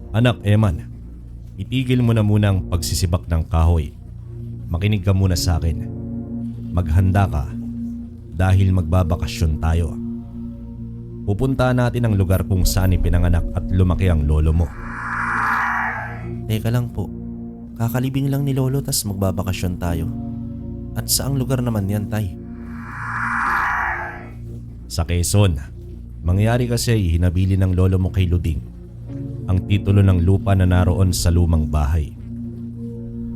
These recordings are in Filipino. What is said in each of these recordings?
Anak Eman, itigil mo na muna ang pagsisibak ng kahoy. Makinig ka muna sa akin. Maghanda ka dahil magbabakasyon tayo. Pupunta natin ang lugar kung saan ipinanganak at lumaki ang lolo mo. Teka lang po, kakalibing lang ni Lolo tas magbabakasyon tayo. At saang lugar naman yan, Tay? Sa Quezon, mangyari kasi hinabili ng lolo mo kay Luding ang titulo ng lupa na naroon sa lumang bahay.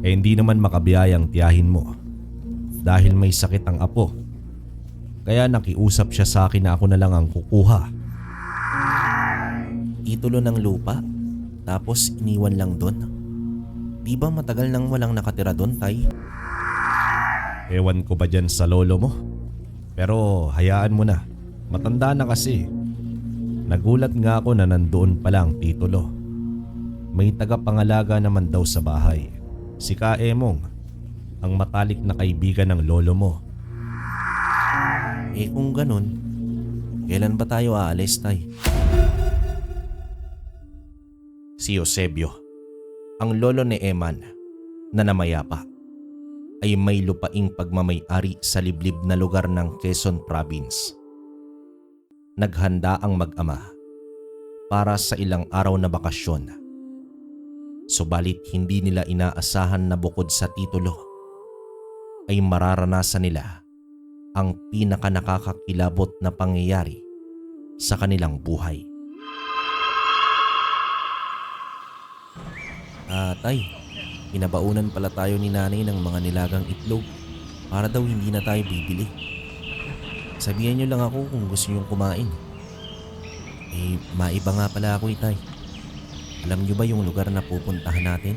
Hindi naman makabiyayang tiyahin mo dahil may sakit ang apo. Kaya nakiusap siya sa akin na ako na lang ang kukuha. Titulo ng lupa? Tapos iniwan lang doon? Di ba matagal nang walang nakatira doon, Tay? Ewan ko ba dyan sa lolo mo? Pero hayaan mo na. Matanda na kasi. Nagulat nga ako na nandoon pala ang titulo. May tagapangalaga naman daw sa bahay. Si Ka Emong, ang matalik na kaibigan ng lolo mo. Kung ganun, kailan ba tayo aalis, Tay? Si Eusebio, ang lolo ni Eman na namayapa, ay may lupaing pagmamay-ari sa liblib na lugar ng Quezon Province. Naghanda ang mag-ama para sa ilang araw na bakasyon. Subalit hindi nila inaasahan na bukod sa titulo ay mararanasan nila ang pinaka-nakakakilabot na pangyayari sa kanilang buhay. Tay, pinabaunan pala tayo ni nanay ng mga nilagang itlog para daw hindi na tayo bibili. Sabihan niyo lang ako kung gusto niyong kumain. Maiba nga pala ako, Tay. Alam niyo ba yung lugar na pupuntahan natin?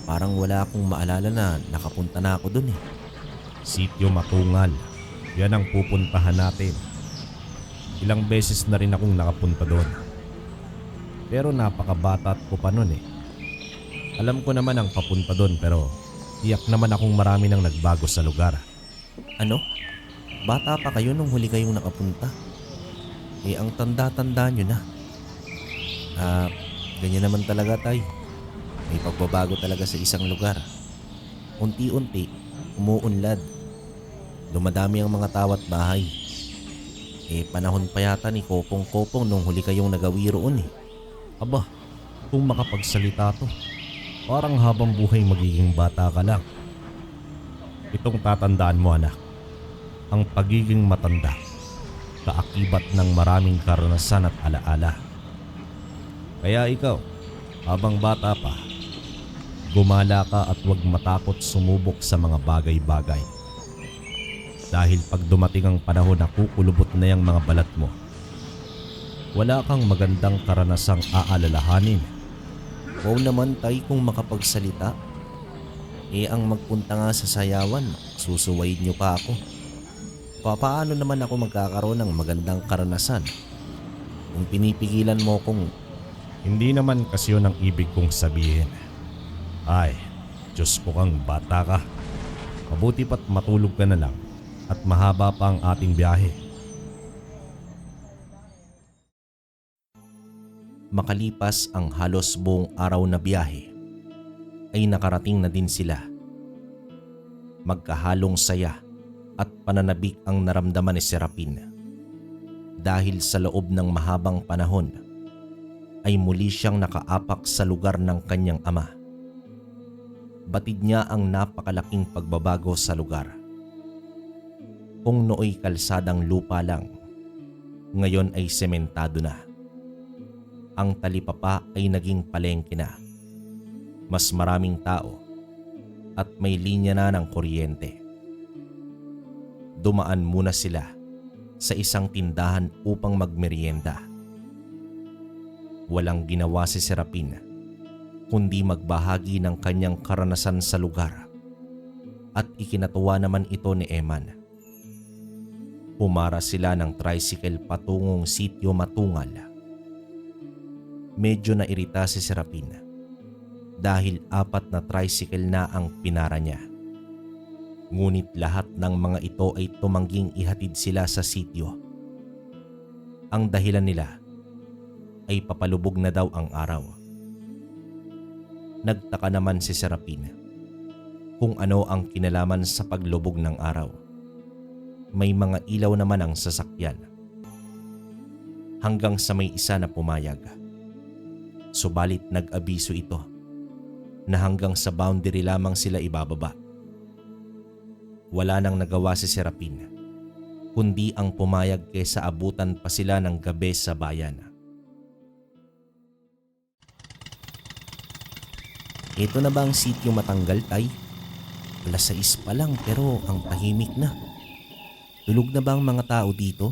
Parang wala akong maalala na nakapunta na ako dun eh. Sitio Matungal. Yan ang pupuntahan natin. Ilang beses na rin akong nakapunta doon. Pero napakabata ko pa nun eh. Alam ko naman ang papunta doon pero tiyak naman akong marami nang nagbago sa lugar. Ano? Bata pa kayo nung huli kayong nakapunta? Ang tanda-tanda nyo na. Ganyan naman talaga, Tay. May pagbabago talaga sa isang lugar. Unti-unti, umuunlad. Dumadami ang mga tao at bahay. Panahon pa yata ni Kopong-Kopong nung huli kayong nagawi roon eh. Aba, kung makapagsalita to, parang habang buhay magiging bata ka lang. Itong tatandaan mo, anak. Ang pagiging matanda, kaakibat ng maraming karanasan at alaala. Kaya ikaw, habang bata pa, gumala ka at huwag matakot sumubok sa mga bagay-bagay. Dahil pag dumating ang panahon na kukulubot na yung mga balat mo, wala kang magandang karanasang aalalahanin. Wow naman, Tay, kung makapagsalita. Ang magpunta nga sa sayawan, susuwayin niyo pa ako. Paano naman ako magkakaroon ng magandang karanasan kung pinipigilan mo kung... Hindi naman kasi yun ang ibig kong sabihin. Ay, Diyos ko kang bata ka. Mabuti pa't matulog ka na lang at mahaba pa ang ating biyahe. Makalipas ang halos buong araw na biyahe, ay nakarating na din sila. Magkahalong saya at pananabik ang naramdaman ni Serapin. Dahil sa loob ng mahabang panahon, ay muli siyang nakaapak sa lugar ng kanyang ama. Batid niya ang napakalaking pagbabago sa lugar. Kung nooy kalsadang lupa lang, ngayon ay sementado na. Ang talipapa ay naging palengke na. Mas maraming tao at may linya na ng kuryente. Dumaan muna sila sa isang tindahan upang magmerienda. Walang ginawa si Serapin kundi magbahagi ng kanyang karanasan sa lugar at ikinatuwa naman ito ni Eman. Pumara sila ng tricycle patungong Sitio Matungal. Medyo nairita si Serapin dahil 4 na tricycle na ang pinara niya. Ngunit lahat ng mga ito ay tumangging ihatid sila sa sitio. Ang dahilan nila ay papalubog na daw ang araw Nagtaka naman si Serapin kung ano ang kinalaman sa paglubog ng araw. May mga ilaw naman ang sasakyan. Hanggang sa may isa na pumayag. Subalit nag-abiso ito na hanggang sa boundary lamang sila ibababa. Wala nang nagawa si Serapin kundi ang pumayag kaysa abutan pa sila ng gabi sa bayan. Ito na ba ang sitio Matanggal, Tay? Alas 6 pa lang pero ang tahimik na. Tulog na ba ang mga tao dito?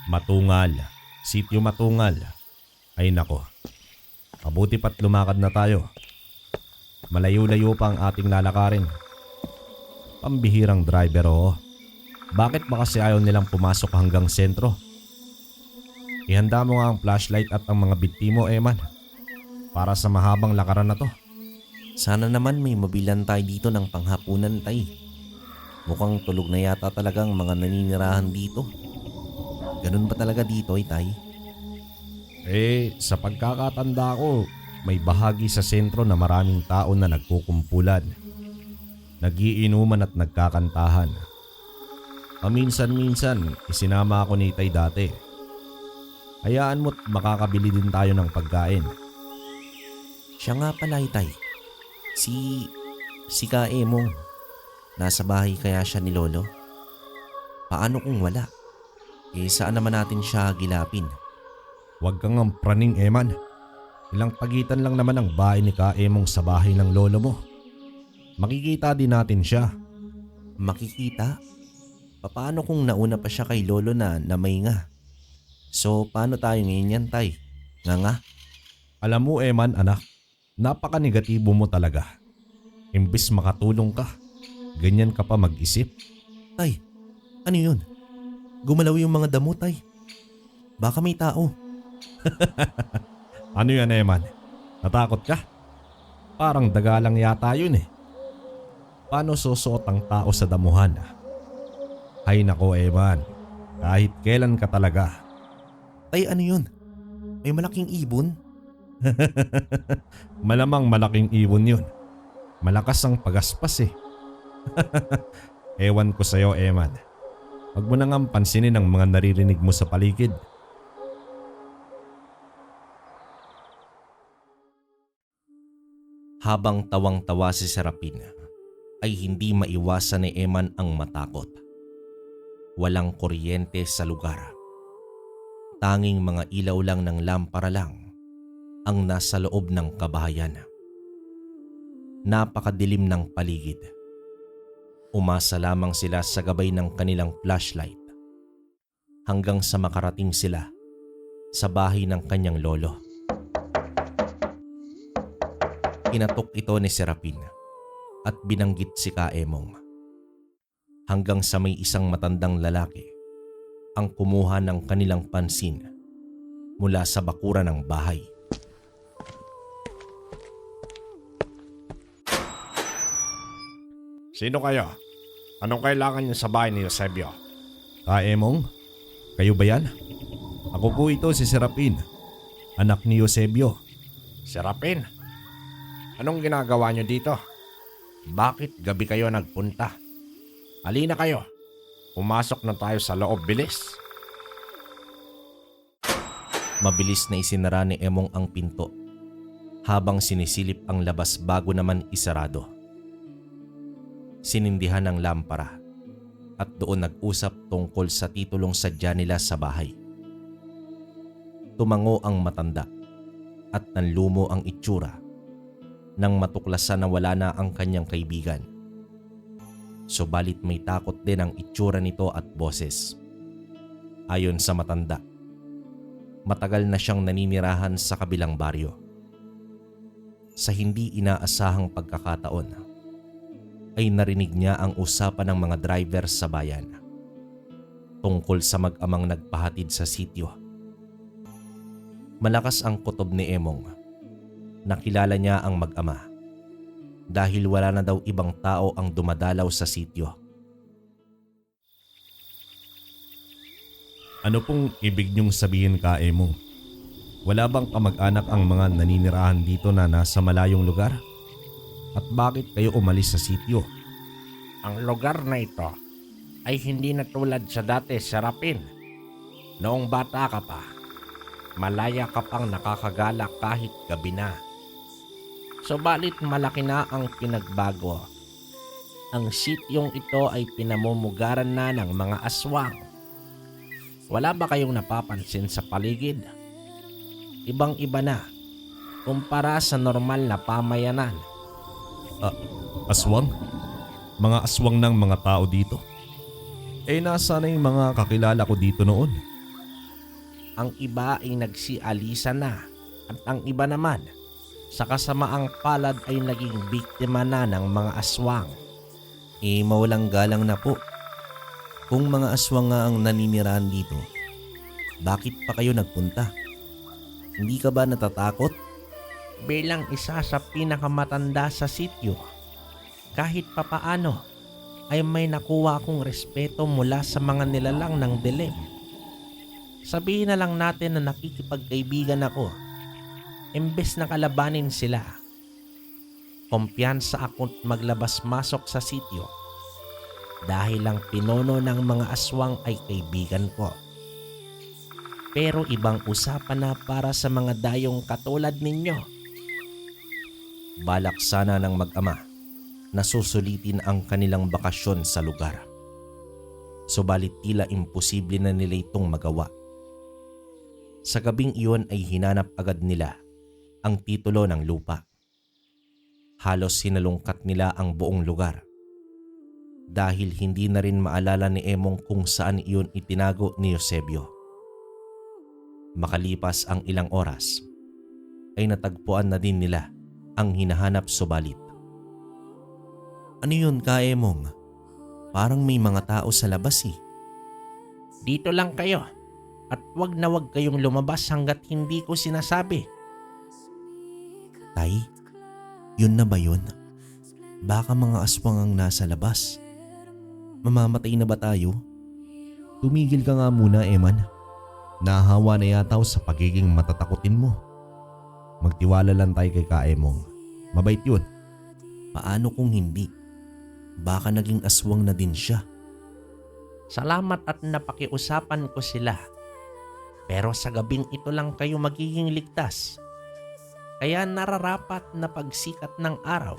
Matungal. Sitio Matungal. Ay nako. Mabuti pa't lumakad na tayo. Malayo-layo pa ang ating lalakarin. Pambihirang driver oo. Bakit ba kasi ayaw nilang pumasok hanggang sentro? Ihanda mo nga ang flashlight at ang mga binti mo, Eman. Para sa mahabang lakaran na to. Sana naman may mabilan tayo dito ng panghapunan, Tay. Mukhang tulog na yata talagang mga naninirahan dito. Ganun ba talaga dito, Tay? Sa pagkakatanda ko, may bahagi sa sentro na maraming tao na nagkukumpulan. Nagiinuman at nagkakantahan. Paminsan-minsan, isinama ako ni Tay dati. Hayaan mo't makakabili din tayo ng pagkain. Siya nga pala, Tay. Si Kaemong. Nasa bahay kaya siya ni Lolo? Paano kung wala? Saan naman natin siya gilapin? Huwag kang ampraning, Eman. Ilang pagitan lang naman ang bahay ni Kaemong sa bahay ng lolo mo. Makikita din natin siya. Makikita? Paano kung nauna pa siya kay Lolo na may nga? So paano tayo ngayon yan, Tay? Nga? Alam mo, Eman, anak, napaka-negatibo mo talaga. Imbis makatulong ka, ganyan ka pa mag-isip. Tay, ano yun? Gumalaw yung mga damo, Tay. Baka may tao. Ano yan, Eman? Natakot ka? Parang daga lang yata yun eh. Paano susuot ang tao sa damuhan? Ay nako, Eman. Kahit kailan ka talaga. Tay, ano yun? May malaking ibon? Malamang malaking ibon yun. Malakas ang pagaspas eh. Ewan ko sa'yo, Eman. Huwag mo nang pansinin ang mga naririnig mo sa paligid. Habang tawang-tawa si Serapin, ay hindi maiwasan ni Eman ang matakot. Walang kuryente sa lugar. Tanging mga ilaw lang ng lampara lang ang nasa loob ng kabahayan. Napakadilim ng paligid. Umasa lamang sila sa gabay ng kanilang flashlight hanggang sa makarating sila sa bahay ng kanyang lolo. Kinatok ito ni Serapin at binanggit si Kaemong. Hanggang sa may isang matandang lalaki ang kumuha ng kanilang pansin mula sa bakura ng bahay. Sino kayo? Anong kailangan niyo sa bahay ni Eusebio? Kaemong? Kayo ba yan? Ako po ito si Serapin, anak ni Eusebio. Serapin? Anong ginagawa niyo dito? Bakit gabi kayo nagpunta? Halina kayo. Pumasok na tayo sa loob, bilis. Mabilis na isinara ni Emong ang pinto habang sinisilip ang labas bago naman isarado. Sinindihan ng lampara at doon nag-usap tungkol sa titulong sadya nila sa bahay. Tumango ang matanda at nanlumo ang itsura nang matuklasan na wala na ang kanyang kaibigan. Subalit may takot din ang itsura nito at boses. Ayon sa matanda, matagal na siyang naninirahan sa kabilang baryo. Sa hindi inaasahang pagkakataon, ay narinig niya ang usapan ng mga driver sa bayan tungkol sa mag-amang nagpahatid sa sityo. Malakas ang kutob ni Emong. Nakilala niya ang mag-ama dahil wala na daw ibang tao ang dumadalaw sa sityo. Ano pong ibig niyong sabihin, Kaemong? Wala bang kamag-anak ang mga naninirahan dito na nasa malayong lugar? At bakit kayo umalis sa sityo? Ang lugar na ito ay hindi na tulad sa dati, Serapin. Noong bata ka pa, malaya ka pang nakakagala kahit gabi na. Subalit malaki na ang pinagbago. Ang sityong ito ay pinamumugaran na ng mga aswang. Wala ba kayong napapansin sa paligid? Ibang-iba na kumpara sa normal na pamayanan. Aswang? Mga aswang ng mga tao dito? Nasa na yung mga kakilala ko dito noon? Ang iba ay nagsialisa na at ang iba naman sa kasamaang palad ay naging biktima na ng mga aswang. Mawalang galang na po. Kung mga aswang nga ang naninirahan dito, bakit pa kayo nagpunta? Hindi ka ba natatakot? Bilang isa sa pinakamatanda sa sityo, kahit papaano ay may nakuha akong respeto mula sa mga nilalang ng dilim. Sabihin na lang natin na nakikipagkaibigan ako, imbes na kalabanin sila. Kumpiyansa ako't maglabas-masok sa sityo dahil ang pinuno ng mga aswang ay kaibigan ko. Pero ibang usapan na para sa mga dayong katulad ninyo. Balak sana ng mag-ama na susulitin ang kanilang bakasyon sa lugar. Subalit tila imposible na nila itong magawa. Sa gabing iyon ay hinanap agad nila ang titulo ng lupa. Halos sinalungkat nila ang buong lugar dahil hindi na rin maalala ni Emong kung saan iyon itinago ni Eusebio. Makalipas ang ilang oras, ay natagpuan na din nila ang hinahanap subalit. Ano yun ka, Emong? Parang may mga tao sa labas eh. Dito lang kayo at wag na wag kayong lumabas hanggat hindi ko sinasabi. Tay, yun na ba yun? Baka mga aswang ang nasa labas. Mamamatay na ba tayo? Tumigil ka nga muna, Eman. Nahawa na yata ako sa pagiging matatakutin mo. Magtiwala lang tayo kay Kaemong. Mabait yun. Paano kung hindi? Baka naging aswang na din siya. Salamat at napakiusapan ko sila. Pero sa gabing ito lang kayo magiging ligtas. Kaya nararapat na pagsikat ng araw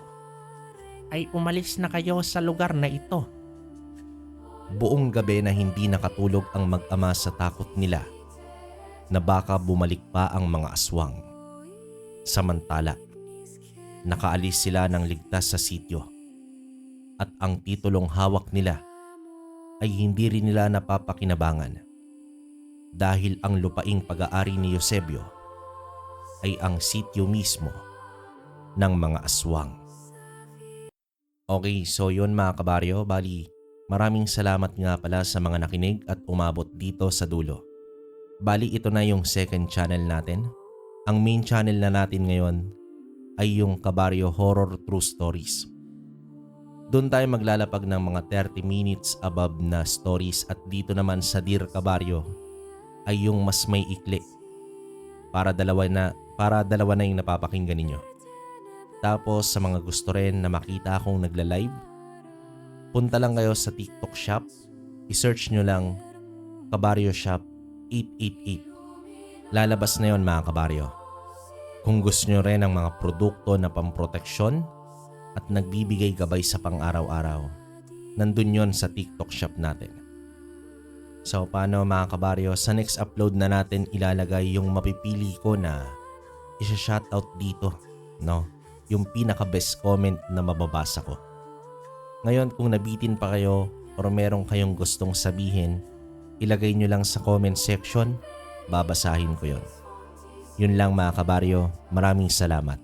ay umalis na kayo sa lugar na ito. Buong gabi na hindi nakatulog ang mag-ama sa takot nila na baka bumalik pa ang mga aswang. Samantala, nakaalis sila ng ligtas sa sityo at ang titulong hawak nila ay hindi rin nila napapakinabangan dahil ang lupaing pag-aari ni Eusebio ay ang sityo mismo ng mga aswang. Okay, so yun mga kabaryo, bali maraming salamat nga pala sa mga nakinig at umabot dito sa dulo. Bali ito na yung second channel natin. Ang main channel na natin ngayon ay yung Kabaryo Horror True Stories. Doon tayo maglalapag ng mga 30 minutes above na stories at dito naman sa Dear Kabaryo ay yung mas may ikli para dalawa na yung napapakinggan ninyo. Tapos sa mga gusto rin na makita akong nagla-live, punta lang kayo sa TikTok shop, i-search nyo lang Kabaryo Shop 888. Lalabas na yon mga kabaryo. Kung gusto nyo rin ng mga produkto na pamproteksyon at nagbibigay gabay sa pang-araw-araw, nandun yon sa TikTok shop natin. So paano mga kabaryo, sa next upload na natin ilalagay yung mapipili ko na isa-shoutout dito, no? Yung pinaka-best comment na mababasa ko. Ngayon kung nabitin pa kayo or merong kayong gustong sabihin, ilagay nyo lang sa comment section, babasahin ko yon. Yun lang mga kabaryo, maraming salamat.